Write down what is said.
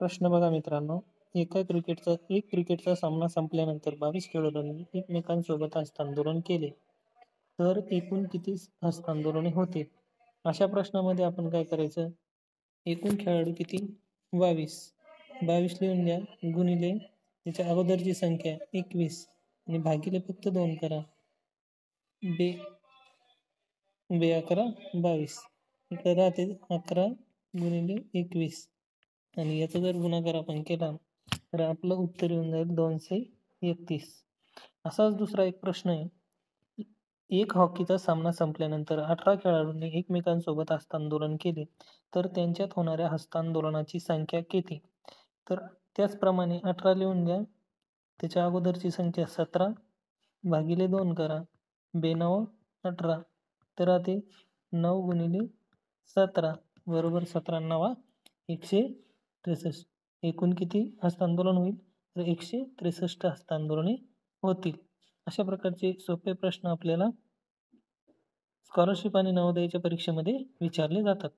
प्रश्न बघा मित्रांनो, एक क्रिकेटचा सामना संपल्यानंतर 22 खेळाडूंनी एकमेकांसोबत हस्तांदोलन केले, तर एकूण किती हस्तांदोलने होतील? अशा प्रश्नामध्ये आपण काय करायचं? एकूण खेळाडू किती? 22. 22 लिहून घ्या, गुणिले त्याच्या अगोदरची संख्या 21 आणि भागिले फक्त 2 करा. बे 11 22 इकडे राहते 11 गुणिले 21 आणि याचा जर गुणाकार आपण केला तर आपलं उत्तर येऊन जाईल 231. असाच दुसरा एक प्रश्न आहे. एक हॉकीचा सामना संपल्यानंतर 18 खेळाडूंनी एकमेकांसोबत हस्तांदोलन केले, तर त्यांच्यात होणाऱ्या हस्तांदोलनाची संख्या किती? तर त्याचप्रमाणे 18 लिहून घ्या, त्याच्या अगोदरची संख्या 17 भागिले 2 करा. 9 18 तर राहते 9 गुणिले 17 बरोबर 17 9 163. एकूण किती हस्तांदोलन होईल? तर 163 हस्तांदोलने होतील. अशा प्रकारचे सोपे प्रश्न आपल्याला स्कॉलरशिप आणि नवोदयाच्या परीक्षेमध्ये विचारले जातात.